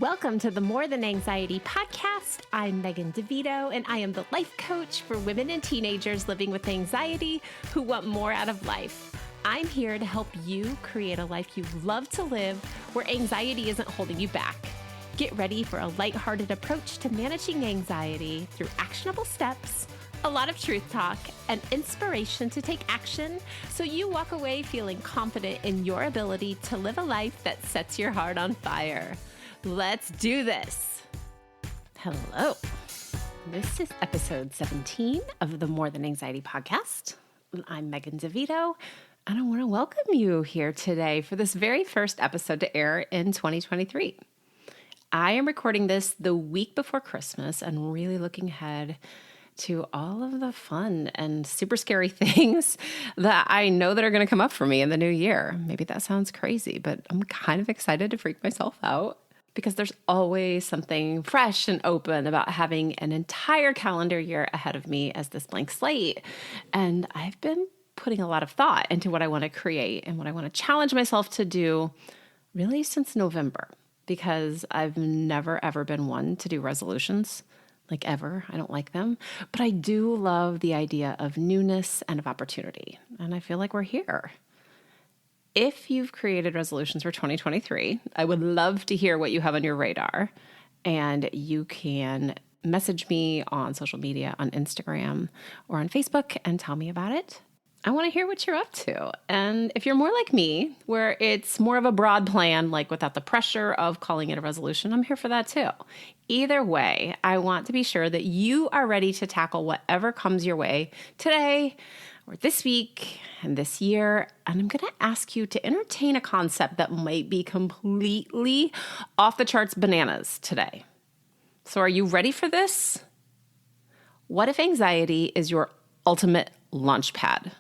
Welcome to the More Than Anxiety podcast. I'm Megan Devito, and I am the life coach for women and teenagers living with anxiety who want more out of life. I'm here to help you create a life you love to live where anxiety isn't holding you back. Get ready for a lighthearted approach to managing anxiety through actionable steps, a lot of truth talk, and inspiration to take action so you walk away feeling confident in your ability to live a life that sets your heart on fire. Let's do this. Hello. This is episode 17 of the More Than Anxiety podcast. I'm Megan Devito, and I want to welcome you here today for this very first episode to air in 2023. I am recording this the week before Christmas and really looking ahead to all of the fun and super scary things that I know that are going to come up for me in the new year. Maybe that sounds crazy, but I'm kind of excited to freak myself out because there's always something fresh and open about having an entire calendar year ahead of me as this blank slate. And I've been putting a lot of thought into what I want to create and what I want to challenge myself to do really since November, because I've never, ever been one to do resolutions. Like ever. I don't like them. But I do love the idea of newness and of opportunity. And I feel like we're here. If you've created resolutions for 2023, I would love to hear what you have on your radar. And you can message me on social media, on Instagram or on Facebook, and tell me about it. I want to hear what you're up to. And if you're more like me, where it's more of a broad plan, like without the pressure of calling it a resolution, I'm here for that too. Either way, I want to be sure that you are ready to tackle whatever comes your way today or this week and this year. And I'm going to ask you to entertain a concept that might be completely off the charts bananas today. So are you ready for this? What if anxiety is your ultimate launchpad?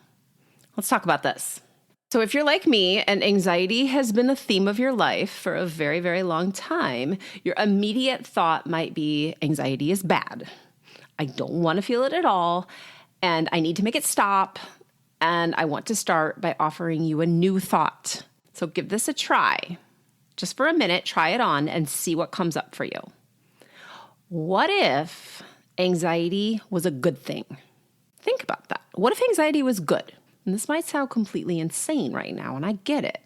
Let's talk about this. So if you're like me and anxiety has been a theme of your life for a very, very long time, your immediate thought might be anxiety is bad. I don't want to feel it at all, and I need to make it stop, and I want to start by offering you a new thought. So give this a try. Just for a minute, try it on and see what comes up for you. What if anxiety was a good thing? Think about that. What if anxiety was good? And this might sound completely insane right now, and I get it.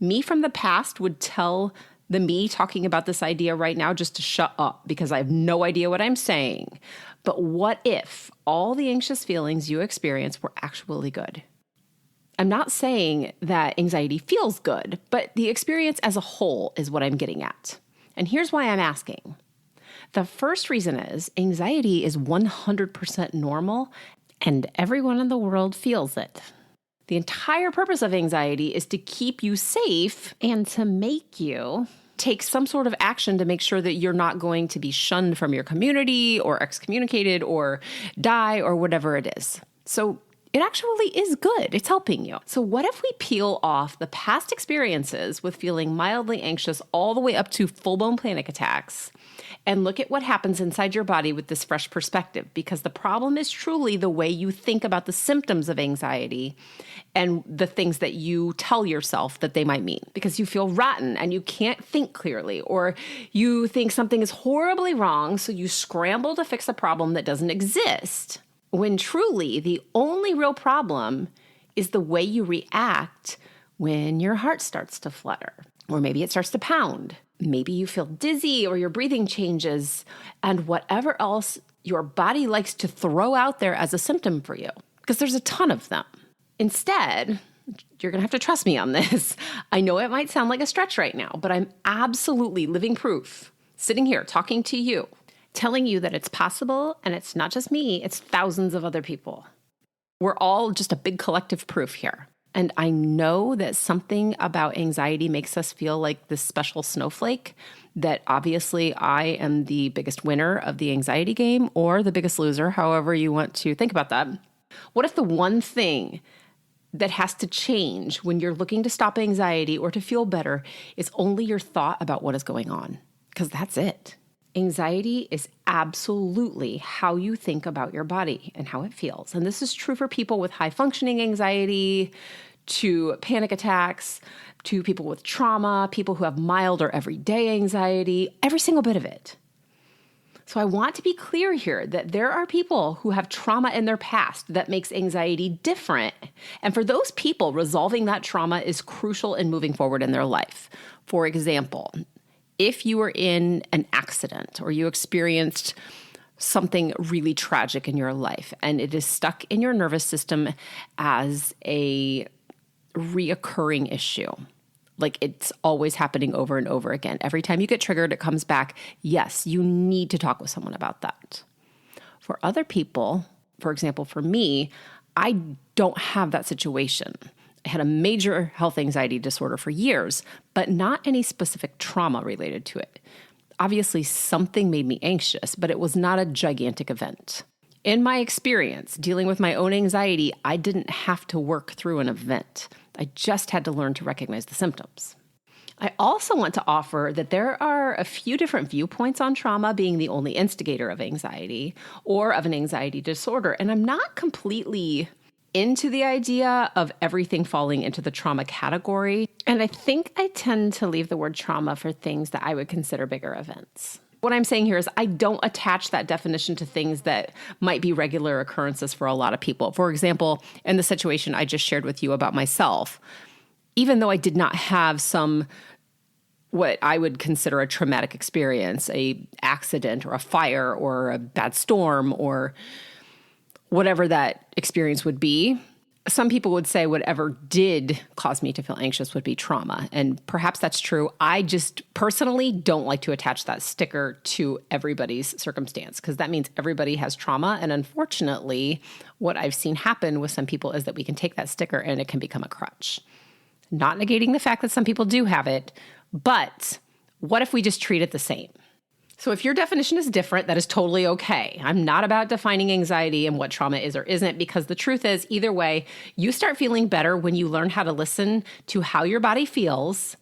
Me from the past would tell the me talking about this idea right now just to shut up because I have no idea what I'm saying. But what if all the anxious feelings you experience were actually good? I'm not saying that anxiety feels good, but the experience as a whole is what I'm getting at. And here's why I'm asking. The first reason is anxiety is 100% normal, and everyone in the world feels it. The entire purpose of anxiety is to keep you safe and to make you take some sort of action to make sure that you're not going to be shunned from your community or excommunicated or die or whatever it is. So it actually is good. It's helping you. So what if we peel off the past experiences with feeling mildly anxious all the way up to full-blown panic attacks and look at what happens inside your body with this fresh perspective? Because the problem is truly the way you think about the symptoms of anxiety and the things that you tell yourself that they might mean. Because you feel rotten and you can't think clearly, or you think something is horribly wrong, so you scramble to fix a problem that doesn't exist. When truly the only real problem is the way you react when your heart starts to flutter, or maybe it starts to pound. Maybe you feel dizzy or your breathing changes, and whatever else your body likes to throw out there as a symptom for you, because there's a ton of them. Instead, you're going to have to trust me on this. I know it might sound like a stretch right now, but I'm absolutely living proof, sitting here talking to you, telling you that it's possible, and it's not just me, it's thousands of other people. We're all just a big collective proof here. And I know that something about anxiety makes us feel like this special snowflake, that obviously I am the biggest winner of the anxiety game or the biggest loser, however you want to think about that. What if the one thing that has to change when you're looking to stop anxiety or to feel better is only your thought about what is going on? Because that's it. Anxiety is absolutely how you think about your body and how it feels. And this is true for people with high functioning anxiety, to panic attacks, to people with trauma, people who have mild or everyday anxiety, every single bit of it. So I want to be clear here that there are people who have trauma in their past that makes anxiety different. And for those people, resolving that trauma is crucial in moving forward in their life. For example, if you were in an accident or you experienced something really tragic in your life and it is stuck in your nervous system as a reoccurring issue, like it's always happening over and over again. Every time you get triggered, it comes back. Yes, you need to talk with someone about that. For other people, for example, for me, I don't have that situation. I had a major health anxiety disorder for years, but not any specific trauma related to it. Obviously, something made me anxious, but it was not a gigantic event. In my experience, dealing with my own anxiety, I didn't have to work through an event. I just had to learn to recognize the symptoms. I also want to offer that there are a few different viewpoints on trauma being the only instigator of anxiety or of an anxiety disorder, and I'm not completely into the idea of everything falling into the trauma category. And I think I tend to leave the word trauma for things that I would consider bigger events. What I'm saying here is I don't attach that definition to things that might be regular occurrences for a lot of people. For example, in the situation I just shared with you about myself, even though I did not have what I would consider a traumatic experience, a accident or a fire or a bad storm or whatever that experience would be, some people would say whatever did cause me to feel anxious would be trauma. And perhaps that's true. I just personally don't like to attach that sticker to everybody's circumstance because that means everybody has trauma. And unfortunately, what I've seen happen with some people is that we can take that sticker and it can become a crutch. Not negating the fact that some people do have it, but what if we just treat it the same? So if your definition is different, that is totally okay. I'm not about defining anxiety and what trauma is or isn't, because the truth is, either way, you start feeling better when you learn how to listen to how your body feels,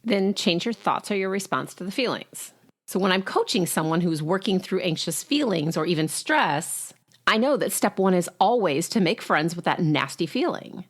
then change your thoughts or your response to the feelings. So when I'm coaching someone who's working through anxious feelings or even stress, I know that step one is always to make friends with that nasty feeling.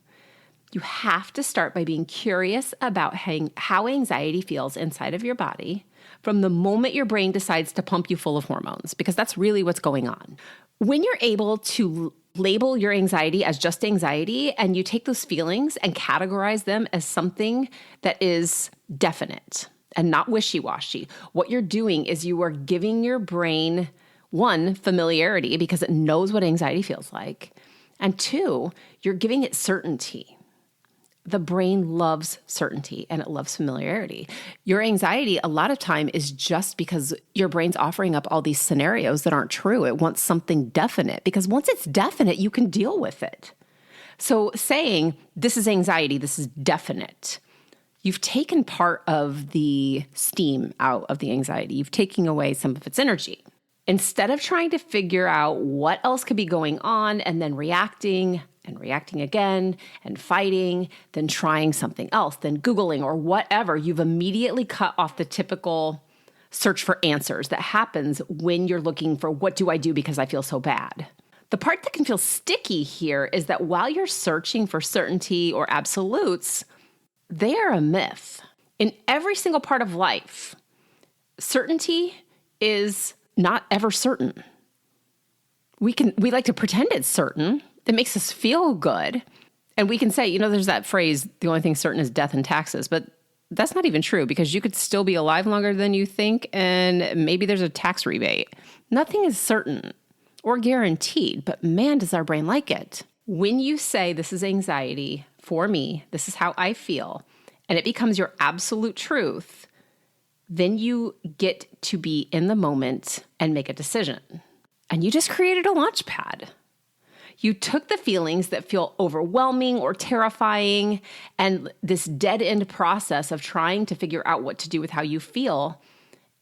You have to start by being curious about how anxiety feels inside of your body from the moment your brain decides to pump you full of hormones, because that's really what's going on. When you're able to label your anxiety as just anxiety and you take those feelings and categorize them as something that is definite and not wishy-washy, what you're doing is you are giving your brain, one, familiarity because it knows what anxiety feels like, and two, you're giving it certainty. The brain loves certainty and it loves familiarity. Your anxiety a lot of time is just because your brain's offering up all these scenarios that aren't true. It wants something definite because once it's definite, you can deal with it. So saying this is anxiety, this is definite, you've taken part of the steam out of the anxiety. You've taken away some of its energy. Instead of trying to figure out what else could be going on and then reacting again and fighting, then trying something else, then Googling or whatever, you've immediately cut off the typical search for answers that happens when you're looking for what do I do because I feel so bad. The part that can feel sticky here is that while you're searching for certainty or absolutes, they are a myth. In every single part of life, certainty is not ever certain. We like to pretend it's certain. It makes us feel good. And we can say, there's that phrase, the only thing certain is death and taxes, but that's not even true because you could still be alive longer than you think and maybe there's a tax rebate. Nothing is certain or guaranteed, but man, does our brain like it. When you say this is anxiety for me, this is how I feel, and it becomes your absolute truth, then you get to be in the moment and make a decision. And you just created a launch pad. You took the feelings that feel overwhelming or terrifying and this dead-end process of trying to figure out what to do with how you feel,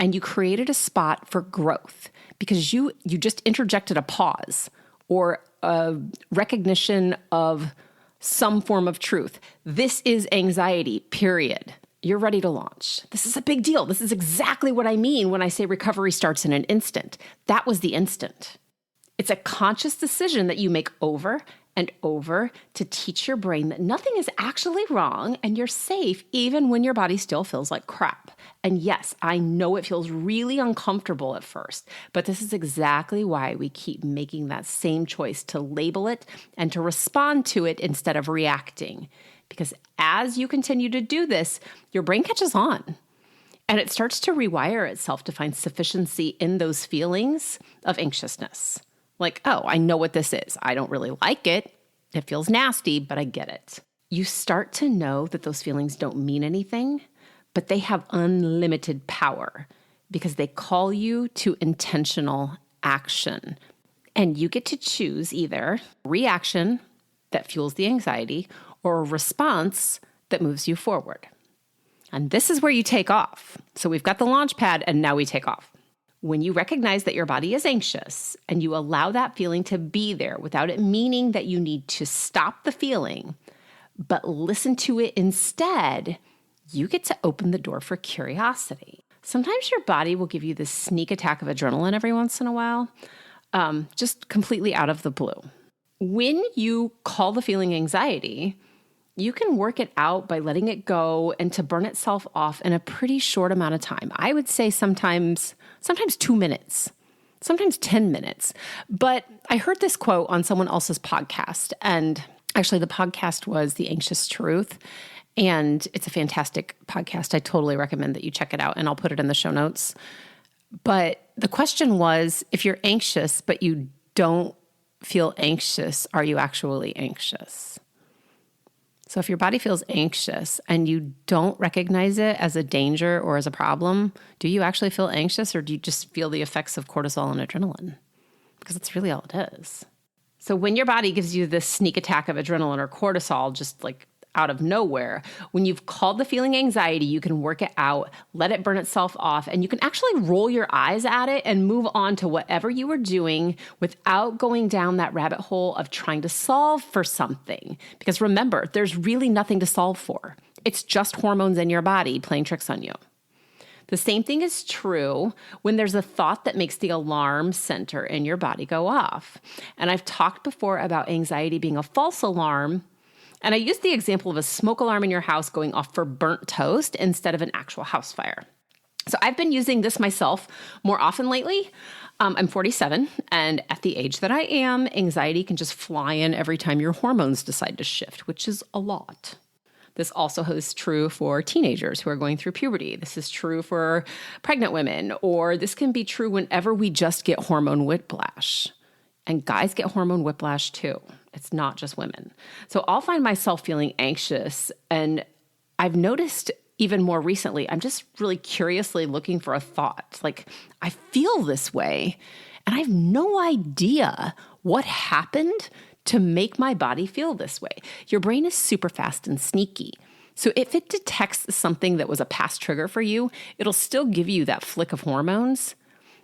and you created a spot for growth because you just interjected a pause or a recognition of some form of truth. This is anxiety, period. You're ready to launch. This is a big deal. This is exactly what I mean when I say recovery starts in an instant. That was the instant. It's a conscious decision that you make over and over to teach your brain that nothing is actually wrong and you're safe even when your body still feels like crap. And yes, I know it feels really uncomfortable at first, but this is exactly why we keep making that same choice to label it and to respond to it instead of reacting. Because as you continue to do this, your brain catches on. And it starts to rewire itself to find sufficiency in those feelings of anxiousness. Like, oh, I know what this is. I don't really like it. It feels nasty, but I get it. You start to know that those feelings don't mean anything, but they have unlimited power because they call you to intentional action. And you get to choose either reaction that fuels the anxiety or a response that moves you forward. And this is where you take off. So we've got the launch pad and now we take off. When you recognize that your body is anxious and you allow that feeling to be there without it meaning that you need to stop the feeling, but listen to it instead, you get to open the door for curiosity. Sometimes your body will give you this sneak attack of adrenaline every once in a while, just completely out of the blue. When you call the feeling anxiety, you can work it out by letting it go and to burn itself off in a pretty short amount of time. I would say sometimes 2 minutes, sometimes 10 minutes. But I heard this quote on someone else's podcast, and actually the podcast was The Anxious Truth, and it's a fantastic podcast. I totally recommend that you check it out, and I'll put it in the show notes. But the question was, if you're anxious but you don't feel anxious, are you actually anxious? So if your body feels anxious and you don't recognize it as a danger or as a problem, do you actually feel anxious or do you just feel the effects of cortisol and adrenaline? Because that's really all it is. So when your body gives you this sneak attack of adrenaline or cortisol, just like out of nowhere, when you've called the feeling anxiety, you can work it out, let it burn itself off, and you can actually roll your eyes at it and move on to whatever you were doing without going down that rabbit hole of trying to solve for something. Because remember, there's really nothing to solve for. It's just hormones in your body playing tricks on you. The same thing is true when there's a thought that makes the alarm center in your body go off. And I've talked before about anxiety being a false alarm. And I used the example of a smoke alarm in your house going off for burnt toast instead of an actual house fire. So I've been using this myself more often lately. I'm 47, and at the age that I am, anxiety can just fly in every time your hormones decide to shift, which is a lot. This also is true for teenagers who are going through puberty. This is true for pregnant women, or this can be true whenever we just get hormone whiplash. And guys get hormone whiplash too. It's not just women. So I'll find myself feeling anxious. And I've noticed even more recently, I'm just really curiously looking for a thought. Like, I feel this way, and I have no idea what happened to make my body feel this way. Your brain is super fast and sneaky. So if it detects something that was a past trigger for you, it'll still give you that flick of hormones.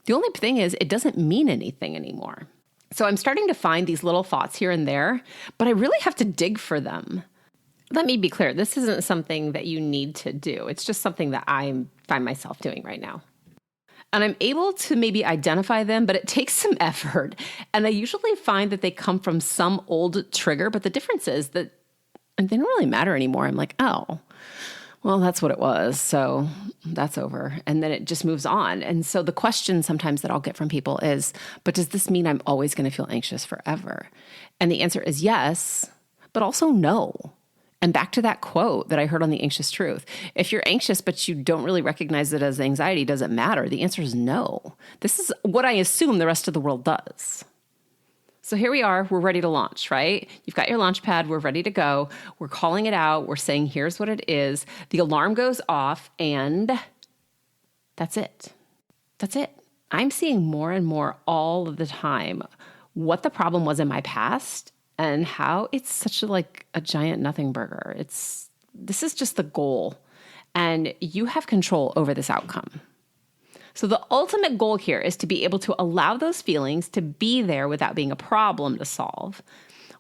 The only thing is, it doesn't mean anything anymore. So I'm starting to find these little thoughts here and there, but I really have to dig for them. Let me be clear, this isn't something that you need to do. It's just something that I find myself doing right now. And I'm able to maybe identify them, but it takes some effort. And I usually find that they come from some old trigger, but the difference is that they don't really matter anymore. I'm like, oh, well, that's what it was. So that's over. And then it just moves on. And so the question sometimes that I'll get from people is, but does this mean I'm always going to feel anxious forever? And the answer is yes, but also no. And back to that quote that I heard on The Anxious Truth. If you're anxious, but you don't really recognize it as anxiety, does it matter? The answer is no. This is what I assume the rest of the world does. So here we are, we're ready to launch, right? You've got your launch pad, we're ready to go. We're calling it out, we're saying, here's what it is. The alarm goes off, and that's it. That's it. I'm seeing more and more all of the time what the problem was in my past and how it's such a giant nothing burger. This is just the goal, and you have control over this outcome. So the ultimate goal here is to be able to allow those feelings to be there without being a problem to solve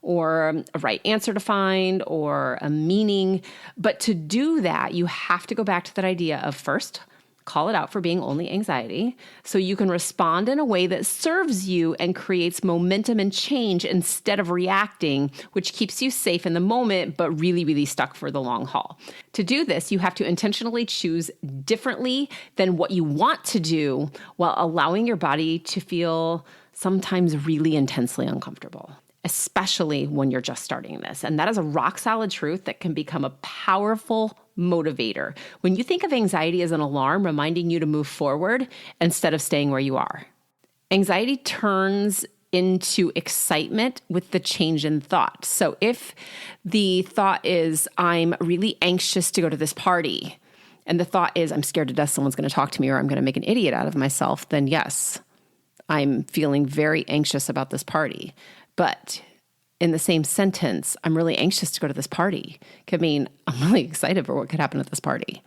or a right answer to find or a meaning. But to do that, you have to go back to that idea of first Call it out for being only anxiety so you can respond in a way that serves you and creates momentum and change instead of reacting, which keeps you safe in the moment, but really, really stuck for the long haul. To do this, you have to intentionally choose differently than what you want to do while allowing your body to feel sometimes really intensely uncomfortable, especially when you're just starting this. And that is a rock solid truth that can become a powerful motivator when you think of anxiety as an alarm reminding you to move forward instead of staying where you are. Anxiety turns into excitement with the change in thought. So if the thought is, I'm really anxious to go to this party, and the thought is, I'm scared to death someone's going to talk to me or I'm going to make an idiot out of myself, then yes, I'm feeling very anxious about this party. But in the same sentence, I'm really anxious to go to this party could mean I'm really excited for what could happen at this party.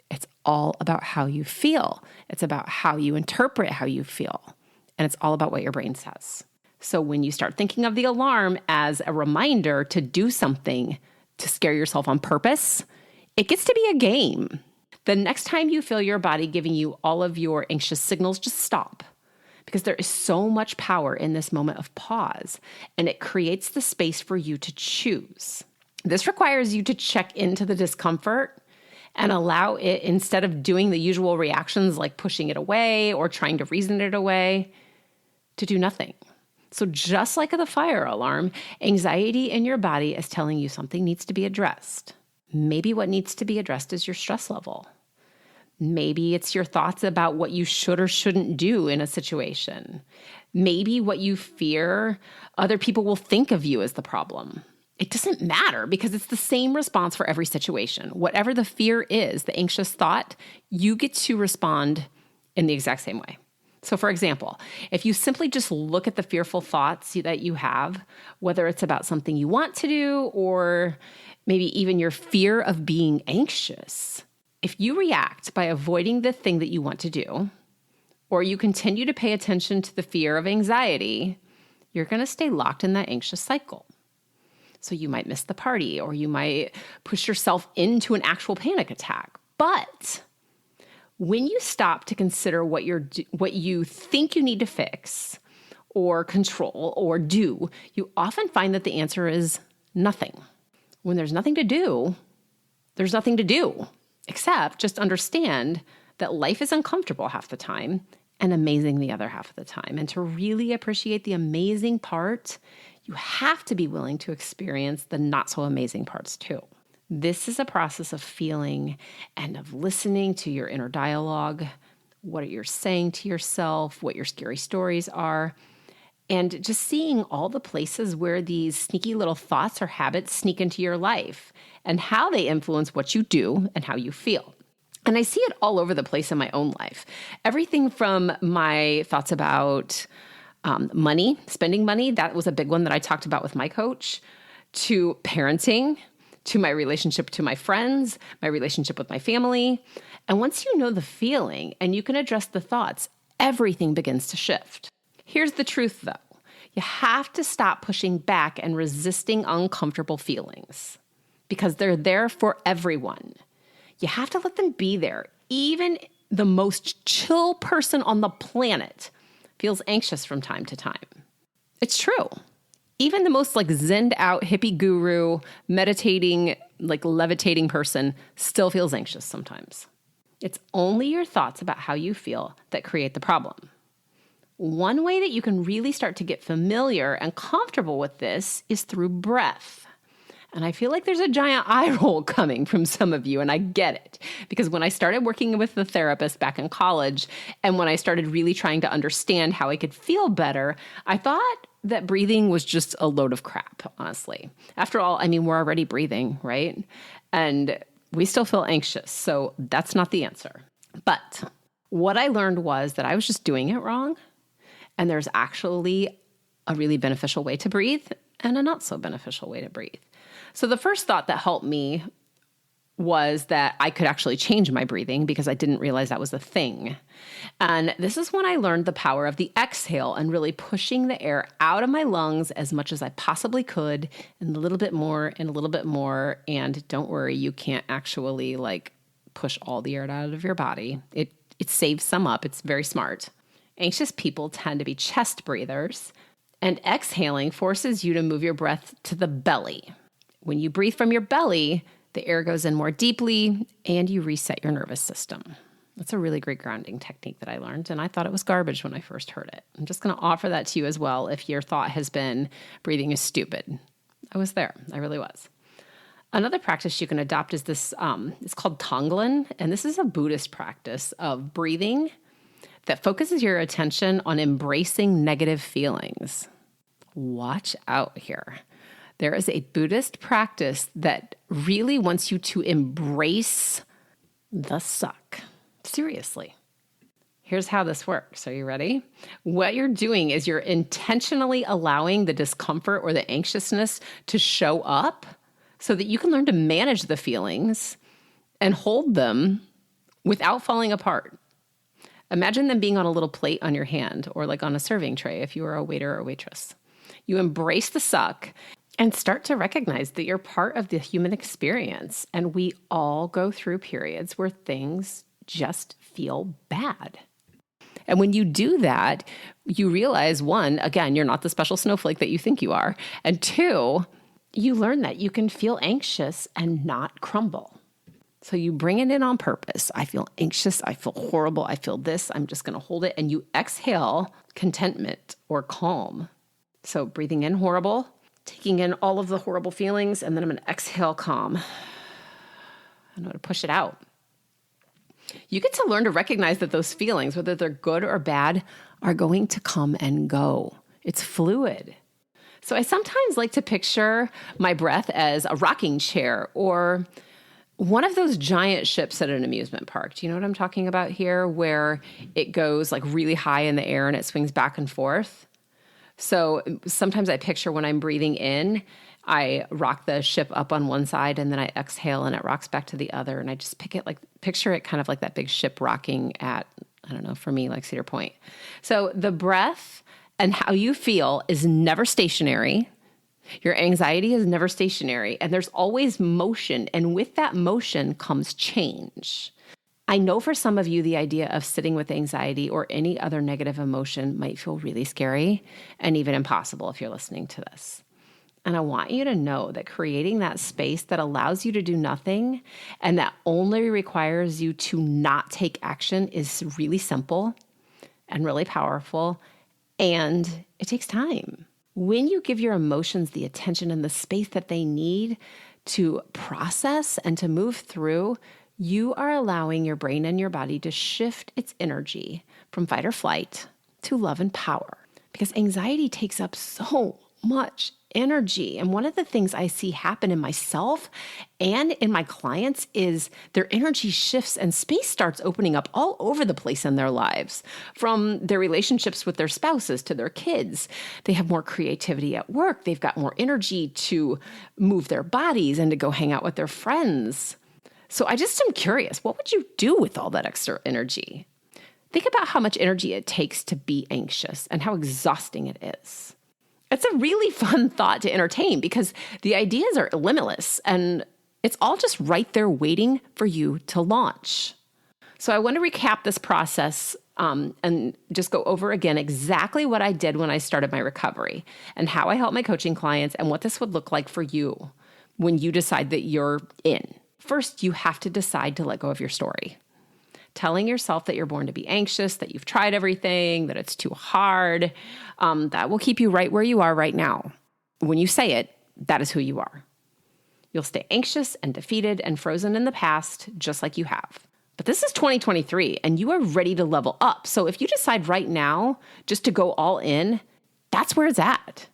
It's all about how you feel. It's about how you interpret how you feel. And it's all about what your brain says. So when you start thinking of the alarm as a reminder to do something to scare yourself on purpose, it gets to be a game. The next time you feel your body giving you all of your anxious signals, just stop. Because there is so much power in this moment of pause, and it creates the space for you to choose. This requires you to check into the discomfort and allow it, instead of doing the usual reactions like pushing it away or trying to reason it away, to do nothing. So just like the fire alarm, anxiety in your body is telling you something needs to be addressed. Maybe what needs to be addressed is your stress level. Maybe it's your thoughts about what you should or shouldn't do in a situation. Maybe what you fear other people will think of you as the problem. It doesn't matter because it's the same response for every situation. Whatever the fear is, the anxious thought, you get to respond in the exact same way. So for example, if you simply just look at the fearful thoughts that you have, whether it's about something you want to do or maybe even your fear of being anxious, if you react by avoiding the thing that you want to do, or you continue to pay attention to the fear of anxiety, you're going to stay locked in that anxious cycle. So you might miss the party, or you might push yourself into an actual panic attack. But when you stop to consider what you think you need to fix, or control, or do, you often find that the answer is nothing. When there's nothing to do, there's nothing to do. Except just understand that life is uncomfortable half the time and amazing the other half of the time. And to really appreciate the amazing part, you have to be willing to experience the not so amazing parts too. This is a process of feeling and of listening to your inner dialogue, what you're saying to yourself, what your scary stories are, and just seeing all the places where these sneaky little thoughts or habits sneak into your life and how they influence what you do and how you feel. And I see it all over the place in my own life. Everything from my thoughts about money, spending money, that was a big one that I talked about with my coach, to parenting, to my relationship to my friends, my relationship with my family. And once you know the feeling and you can address the thoughts, everything begins to shift. Here's the truth, though. You have to stop pushing back and resisting uncomfortable feelings because they're there for everyone. You have to let them be there. Even the most chill person on the planet feels anxious from time to time. It's true. Even the most zenned out hippie guru, meditating, levitating person still feels anxious sometimes. It's only your thoughts about how you feel that create the problem. One way that you can really start to get familiar and comfortable with this is through breath. And I feel like there's a giant eye roll coming from some of you, and I get it. Because when I started working with the therapist back in college, and when I started really trying to understand how I could feel better, I thought that breathing was just a load of crap, honestly. After all, we're already breathing, right? And we still feel anxious, so that's not the answer. But what I learned was that I was just doing it wrong. And there's actually a really beneficial way to breathe and a not so beneficial way to breathe. So the first thought that helped me was that I could actually change my breathing because I didn't realize that was a thing. And this is when I learned the power of the exhale and really pushing the air out of my lungs as much as I possibly could, and a little bit more and a little bit more. And don't worry, you can't actually push all the air out of your body. It saves some up. It's very smart. Anxious people tend to be chest breathers, and exhaling forces you to move your breath to the belly. When you breathe from your belly, the air goes in more deeply and you reset your nervous system. That's a really great grounding technique that I learned, and I thought it was garbage when I first heard it. I'm just going to offer that to you as well if your thought has been breathing is stupid. I was there. I really was. Another practice you can adopt is this, it's called Tonglen, and this is a Buddhist practice of breathing that focuses your attention on embracing negative feelings. Watch out here. There is a Buddhist practice that really wants you to embrace the suck. Seriously. Here's how this works. Are you ready? What you're doing is you're intentionally allowing the discomfort or the anxiousness to show up so that you can learn to manage the feelings and hold them without falling apart. Imagine them being on a little plate on your hand or like on a serving tray if you were a waiter or waitress. You embrace the suck and start to recognize that you're part of the human experience. And we all go through periods where things just feel bad. And when you do that, you realize, one, again, you're not the special snowflake that you think you are. And two, you learn that you can feel anxious and not crumble. So you bring it in on purpose. I feel anxious. I feel horrible. I feel this. I'm just going to hold it. And you exhale contentment or calm. So breathing in horrible, taking in all of the horrible feelings, and then I'm going to exhale calm. I'm going to push it out. You get to learn to recognize that those feelings, whether they're good or bad, are going to come and go. It's fluid. So I sometimes like to picture my breath as a rocking chair or one of those giant ships at an amusement park. Do you know what I'm talking about here? Where it goes like really high in the air and it swings back and forth. So sometimes I picture when I'm breathing in, I rock the ship up on one side and then I exhale and it rocks back to the other. And I just picture it kind of like that big ship rocking at, I don't know, for me, like Cedar Point. So the breath and how you feel is never stationary. Your anxiety is never stationary, and there's always motion. And with that motion comes change. I know for some of you, the idea of sitting with anxiety or any other negative emotion might feel really scary and even impossible if you're listening to this. And I want you to know that creating that space that allows you to do nothing and that only requires you to not take action is really simple and really powerful, and it takes time. When you give your emotions the attention and the space that they need to process and to move through, you are allowing your brain and your body to shift its energy from fight or flight to love and power. Because anxiety takes up so much energy. And one of the things I see happen in myself and in my clients is their energy shifts and space starts opening up all over the place in their lives, from their relationships with their spouses to their kids. They have more creativity at work. They've got more energy to move their bodies and to go hang out with their friends. So I just am curious, what would you do with all that extra energy? Think about how much energy it takes to be anxious and how exhausting it is. It's a really fun thought to entertain because the ideas are limitless and it's all just right there waiting for you to launch. So I want to recap this process and just go over again exactly what I did when I started my recovery and how I help my coaching clients and what this would look like for you when you decide that you're in. First, you have to decide to let go of your story. Telling yourself that you're born to be anxious, that you've tried everything, that it's too hard, that will keep you right where you are right now. When you say it, that is who you are. You'll stay anxious and defeated and frozen in the past, just like you have. But this is 2023, and you are ready to level up. So if you decide right now just to go all in, that's where it's at.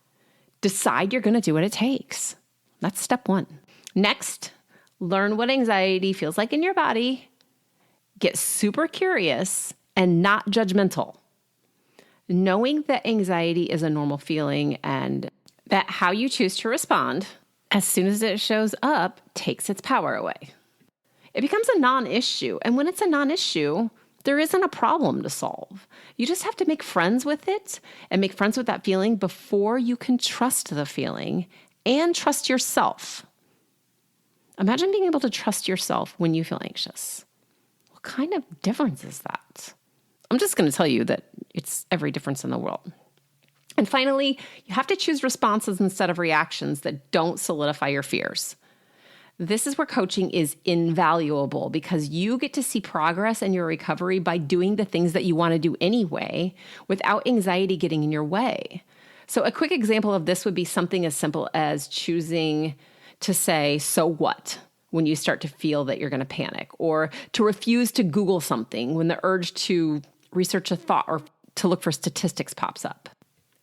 Decide you're going to do what it takes. That's step one. Next, learn what anxiety feels like in your body. Get super curious and not judgmental. Knowing that anxiety is a normal feeling and that how you choose to respond as soon as it shows up takes its power away. It becomes a non-issue. And when it's a non-issue, there isn't a problem to solve. You just have to make friends with it and make friends with that feeling before you can trust the feeling and trust yourself. Imagine being able to trust yourself when you feel anxious. what kind of difference is that? I'm just going to tell you that it's every difference in the world. And finally, you have to choose responses instead of reactions that don't solidify your fears. This is where coaching is invaluable because you get to see progress in your recovery by doing the things that you want to do anyway without anxiety getting in your way. So a quick example of this would be something as simple as choosing to say, so what, when you start to feel that you're going to panic, or to refuse to Google something when the urge to research a thought or to look for statistics pops up.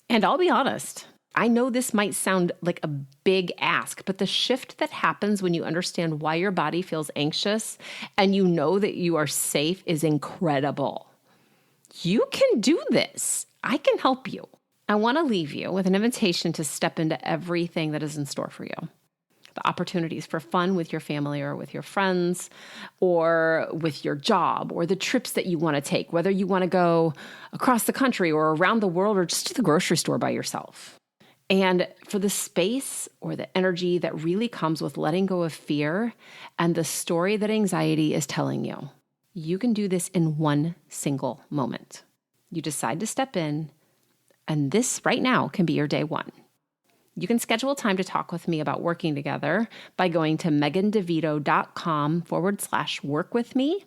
And I'll be honest, I know this might sound like a big ask, but the shift that happens when you understand why your body feels anxious and you know that you are safe is incredible. You can do this. I can help you. I want to leave you with an invitation to step into everything that is in store for you. The opportunities for fun with your family or with your friends or with your job or the trips that you want to take, whether you want to go across the country or around the world or just to the grocery store by yourself. And for the space or the energy that really comes with letting go of fear and the story that anxiety is telling you, you can do this in one single moment. You decide to step in, and this right now can be your day one. You can schedule time to talk with me about working together by going to megandevito.com/work with me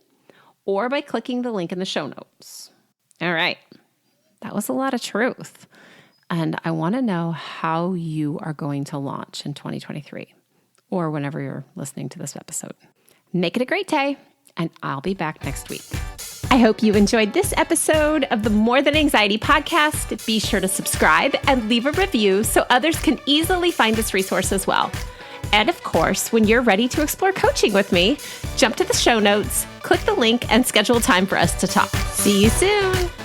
or by clicking the link in the show notes. All right. That was a lot of truth. And I want to know how you are going to launch in 2023 or whenever you're listening to this episode. Make it a great day, and I'll be back next week. I hope you enjoyed this episode of the More Than Anxiety podcast. Be sure to subscribe and leave a review so others can easily find this resource as well. And of course, when you're ready to explore coaching with me, jump to the show notes, click the link, and schedule time for us to talk. See you soon.